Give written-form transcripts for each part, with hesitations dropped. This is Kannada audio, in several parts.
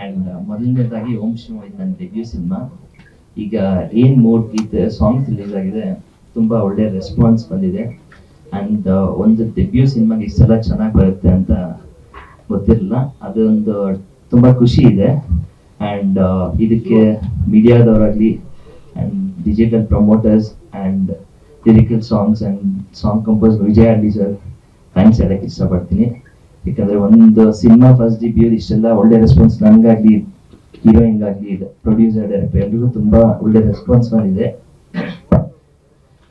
ಅಂಡ್ ಮೊದಲನೇದಾಗಿ ಓಂ ಶಿವ ಇದು ನನ್ನ ಡೆಬ್ಯೂ ಸಿನಿಮಾ. ಈಗ ಏನ್ ಮೋಡ್ ಗೀತೆ ಸಾಂಗ್ಸ್ ರಿಲೀಸ್ ಆಗಿದೆ, ತುಂಬಾ ಒಳ್ಳೆ ರೆಸ್ಪಾನ್ಸ್ ಬಂದಿದೆ. ಅಂಡ್ ಒಂದು ಡೆಬ್ಯೂ ಸಿನಿಮಾಗೆ ಇಷ್ಟೆಲ್ಲ ಚೆನ್ನಾಗಿ ಬರುತ್ತೆ ಅಂತ ಗೊತ್ತಿರಲಿಲ್ಲ. ಅದೊಂದು ತುಂಬಾ ಖುಷಿ ಇದೆ. ಅಂಡ್ ಇದಕ್ಕೆ ಮೀಡಿಯಾದವರಾಗ್ಲಿ and digital promoters and lyrical songs and song compose Vijay Adli sir thanks ಹೇಳಕ್ಕೆ ಇಷ್ಟಪಡ್ತೀನಿ. ಯಾಕಂದ್ರೆ ಒಂದು ಸಿನಿಮಾ ಫಸ್ಟ್ ಡೆಬ್ಯೂ ಇಷ್ಟೆಲ್ಲ ಒಳ್ಳೆ ರೆಸ್ಪಾನ್ಸ್ ನನಗಾಗ್ಲಿ, ಹೀರೋಯಿನ್ ಆಗಲಿ, ಪ್ರೊಡ್ಯೂಸರ್, ಡೈರೆಕ್ಟರ್ ಎಲ್ರಿಗೂ ತುಂಬಾ ಒಳ್ಳೆ ರೆಸ್ಪಾನ್ಸ್ ಬಂದಿದೆ.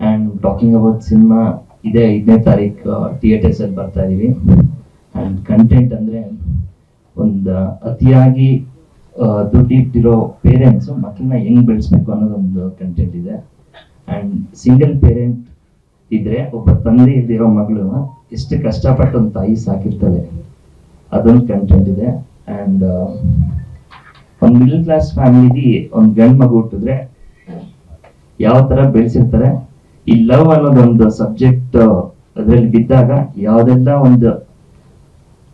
ಅಂಡ್ ಟಾಕಿಂಗ್ ಅಬೌಟ್ ಸಿನಿಮಾ, ಇದೇ 5ನೇ ತಾರೀಕು ಥಿಯೇಟರ್ಸ್ ಅಲ್ಲಿ ಬರ್ತಾ ಇದೀವಿ. ಅಂಡ್ ಕಂಟೆಂಟ್ ಅಂದ್ರೆ ಒಂದು ಅತಿಯಾಗಿ ದುಡ್ಡಿಟ್ಟಿರೋ ಪೇರೆಂಟ್ಸ್ ಮಕ್ಕಳನ್ನ ಹೆಂಗ್ ಬೆಳೆಸ್ಬೇಕು ಅನ್ನೋದೊಂದು ಕಂಟೆಂಟ್ ಇದೆ. ಅಂಡ್ ಸಿಂಗಲ್ ಪೇರೆಂಟ್ ಇದ್ರೆ ಒಬ್ಬ ತಂದೆ ಇದ್ದಿರೋ ಮಗಳು ಎಷ್ಟು ಕಷ್ಟಪಟ್ಟು ಒಂದು ತಾಯಿ ಸಾಕಿರ್ತಾರೆ, ಅದೊಂದು ಕಂಟೆಂಟ್ ಇದೆ. ಅಂಡ್ ಒಂದು ಮಿಡಲ್ ಕ್ಲಾಸ್ ಫ್ಯಾಮಿಲಿ ಒಂದು ಗಂಡು ಮಗು ಹುಟ್ಟಿದ್ರೆ ಯಾವ ತರ ಬೆಳೆಸಿರ್ತಾರೆ, ಈ ಲವ್ ಅನ್ನೋದೊಂದು ಸಬ್ಜೆಕ್ಟ್ ಅದರಲ್ಲಿ ಬಿದ್ದಾಗ ಯಾವ್ದೆಲ್ಲ ಒಂದು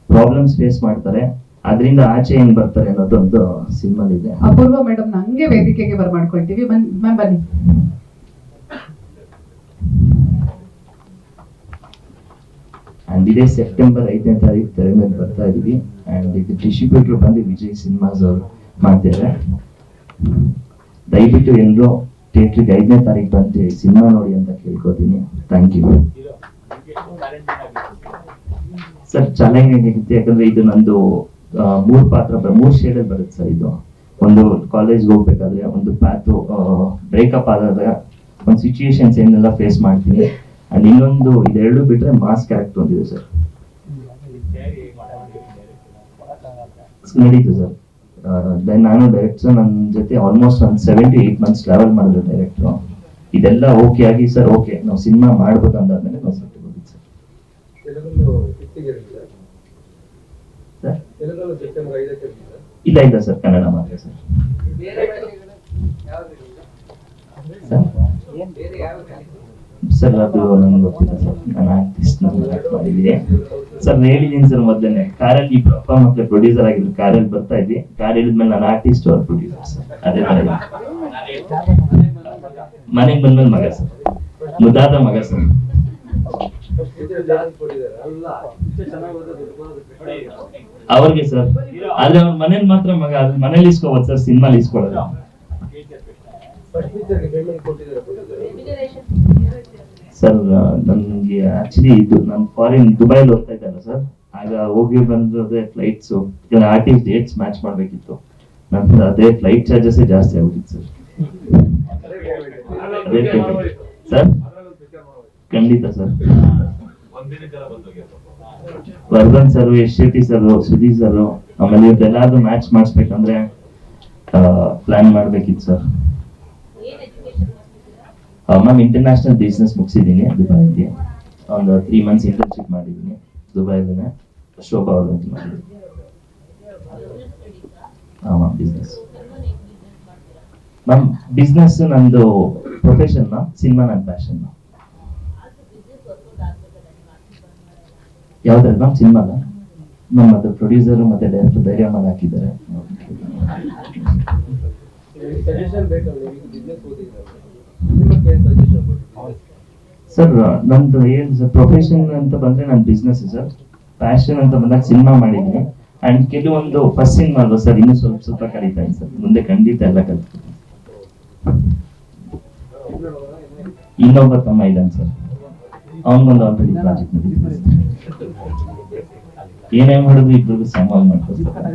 ಪ್ರಾಬ್ಲಮ್ಸ್ ಫೇಸ್ ಮಾಡ್ತಾರೆ, ಅದರಿಂದ ಆಚೆ ಹೆಂಗ್ ಬರ್ತಾರೆ ಅನ್ನೋದೊಂದು ಸಿನಿಮಾ ಇದೆ. ಅಪೂರ್ವ ಮೇಡಮ್ ನಂಗೆ ವೇದಿಕೆಗೆ ಬರ್ಮಾಡ್ಕೊಳ್ತೀವಿ, ಮ್ಯಾಮ್ ಬನ್ನಿ. ಅಂಡ್ ಇದೇ ಸೆಪ್ಟೆಂಬರ್ 5ನೇ ತಾರೀಕು ತೆರೆ ಮೇಲೆ ಬರ್ತಾ ಇದೀವಿ. ಅಂಡ್ ಇದು ಡಿಸ್ಟ್ರಿಬ್ಯೂಟರ್ ಬಂದು ವಿಜಯ್ ಸಿನಿಮಾಸ್ ಅವರು ಮಾಡ್ತಿದ್ದಾರೆ. ದಯವಿಟ್ಟು ಎಲ್ಲರೂ ಥಿಯೇಟ್ರಿಗೆ 5ನೇ ತಾರೀಕು ಬಂದು ಸಿನಿಮಾ ನೋಡಿ ಅಂತ ಕೇಳ್ಕೊತೀನಿ. Thank you sir. ಚಾಲೆಂಜ್ ಹೇಗಿರುತ್ತೆ ಯಾಕಂದ್ರೆ ಇದು ನಂದು 3 ಪಾತ್ರ 3 ಶೇಡಲ್ಲಿ ಬರುತ್ತೆ ಸರ್. ಇದು ಒಂದು ಕಾಲೇಜ್ಗೆ ಹೋಗ್ಬೇಕಾದ್ರೆ, ಒಂದು ಪ್ಯಾತು ಬ್ರೇಕಪ್ ಆದಾಗ ಒಂದು ಸಿಚುಯೇಷನ್ಸ್ ಏನೆಲ್ಲ ಫೇಸ್ ಮಾಡ್ತೀನಿ. ಅಂಡ್ ಇನ್ನೊಂದು ಇದೆರಡು ಬಿಟ್ರೆ ಮಾಸ್ ಕ್ಯಾರೆಕ್ಟರ್ ಒಂದಿದೆ ಸರ್, ನಡೀತು ಸರ್. ನಾನು ಡೈರೆಕ್ಟರ್ ನನ್ನ ಜೊತೆ ಆಲ್ಮೋಸ್ಟ್ ಒಂದು 7 to 8 months ಟ್ರಾವೆಲ್ ಮಾಡಿದ್ರು ಡೈರೆಕ್ಟ್ರು. ಇದೆಲ್ಲ ಓಕೆ ಆಗಿ ಸರ್ ಓಕೆ ನಾವು ಸಿನಿಮಾ ಮಾಡ್ಬೋದು ಅಂದಾದ್ಮೇಲೆ ನಾವು ಸರ್ ಇಲ್ಲ ಸರ್, ಕನ್ನಡ ಮಾತ್ರ ಸರ್. ಸರ್ ಅದು ನನ್ಗೆ ಗೊತ್ತಿಲ್ಲ ಸರ್, ನಾನು ಆರ್ಟಿಸ್ಟ್ ಮಾಡಿದ್ದೀನಿ ಸರ್. ಹೇಳಿದ್ದೀನಿ ಸರ್ ಮೊದಲನೇ ಕಾರಲ್ಲಿ ಇಬ್ರು ಅಪ್ಪ ಮಕ್ಕಳು ಪ್ರೊಡ್ಯೂಸರ್ ಆಗಿದ್ರು, ಕಾರಲ್ಲಿ ಬರ್ತಾ ಇದ್ವಿ, ಕಾರ್ ಇಳಿದ್ಮೇಲೆ ನಾನು ಆರ್ಟಿಸ್ಟ್ ಅವ್ರ ಪ್ರೊಡ್ಯೂಸರ್ ಸರ್. ಅದೇ ತರ ಮನೆಗೆ ಬಂದ್ಮೇಲೆ ಮಗ ಸರ್, ಮುದ್ದಾದ ಮಗ ಸರ್. ಅವ್ರಿಗೆ ಸರ್, ಆದ್ರೆ ಅವ್ರ ಮನೇಲಿ ಮಾತ್ರ ಮಗ, ಅದ್ ಮನೇಲಿ ಇಸ್ಕೋಬೋದು ಸರ್, ಸಿನಿಮಾಲಿ ಇಸ್ಕೊಳ್ಳೋದು. ಸರ್ ನನ್ಗೆ ಆಕ್ಚುಲಿ ಇದು ನಾನು ಫಾರಿನ್ ದುಬೈಲಿ ಹೋಗ್ತಾ ಇದ್ದಲ್ಲ ಸರ್, ಆಗ ಹೋಗಿ ಬಂದ್ರೆ ಫ್ಲೈಟ್ಸ್ ಆರ್ಟಿಸ್ಟ್ ಡೇಟ್ಸ್ ಮ್ಯಾಚ್ ಮಾಡ್ಬೇಕಿತ್ತು. ನಂತರ ಅದೇ ಫ್ಲೈಟ್ ಚಾರ್ಜಸ್ ಜಾಸ್ತಿ ಆಗ್ಬಿಟ್ಟಿತ್ತು ಸರ್. ಅದೇ ಸರ್ ಖಂಡಿತ sir. Vardhan sir, Yash Shetty sir, Sudeep sir, ಆಮೇಲೆ ಇವತ್ತೆಲ್ಲಾದ್ರೂ ಮ್ಯಾಚ್ ಮಾಡಿಸ್ಬೇಕಂದ್ರೆ ಪ್ಲಾನ್ ಮಾಡ್ಬೇಕಿತ್ತು ಸರ್. ಮ್ಯಾಮ್ ಇಂಟರ್ನ್ಯಾಷನಲ್ ಬಿಸ್ನೆಸ್ ಮುಗಿಸಿದ್ದೀನಿ ದುಬೈಲಿ. ಒಂದು 3 months ಇಂಟರ್ನ್ಶಿಪ್ ಮಾಡಿದ್ದೀನಿ ದುಬೈಲಿನೇ, ಶೋಭಾ ಅವ್ರ ಮಾಡಿದ್ದೀನಿ. ಮ್ಯಾಮ್ ಬಿಸ್ನೆಸ್, ಮ್ಯಾಮ್ ಬಿಸ್ನೆಸ್ ನಂದು ಪ್ರೊಫೆಷನ್, ಸಿನಿಮಾ ನನ್ನ ಪ್ಯಾಷನ್. ಯಾವ್ದ್ರಲ್ಲಿ ಮ್ಯಾಮ್? ಸಿನಿಮಾದ ಮ್ಯಾಮ್ ಅದು ಪ್ರೊಡ್ಯೂಸರ್ ಮತ್ತೆ ಡೈರೆಕ್ಟರ್ ಧೈರ್ಯ ಮಾಡಿ ಹಾಕಿದ್ದಾರೆ. ಸರ್ ನಂದು ಏನ್ ಸರ್ ಪ್ರೊಫೆಷನ್ ಅಂತ ಬಂದ್ರೆ ನನ್ನ ಬಿಸ್ನೆಸ್ ಸರ್. ಪ್ಯಾಷನ್ ಅಂತ ಬಂದಾಗ ಸಿನಿಮಾ ಮಾಡಿದ್ದೀನಿ. ಅಂಡ್ ಕೆಲವೊಂದು ಫಸ್ಟ್ ಸಿನಿಮಾ ಅಲ್ವಾ ಸರ್, ಇನ್ನೂ ಸ್ವಲ್ಪ ಕಲಿತಾನೆ ಸರ್, ಮುಂದೆ ಖಂಡಿತ ಎಲ್ಲ ಕಲಿತೀನಿ. ಇನ್ನೊಬ್ಬ ತಮ್ಮ ಇದ್ದಾನೆ ಸರ್, ಅವನಿಗೊಂದು ಆಲ್ರೆಡಿ ಪ್ರಾಜೆಕ್ಟ್ ನಡೀತಿದೆ. ಏನೇ ಮಾಡಿದ್ರು ಇಬ್ಬರಿಗೂ ಸಮಾನ ಮಾಡ್ಕೊಳ್ತಾರೆ.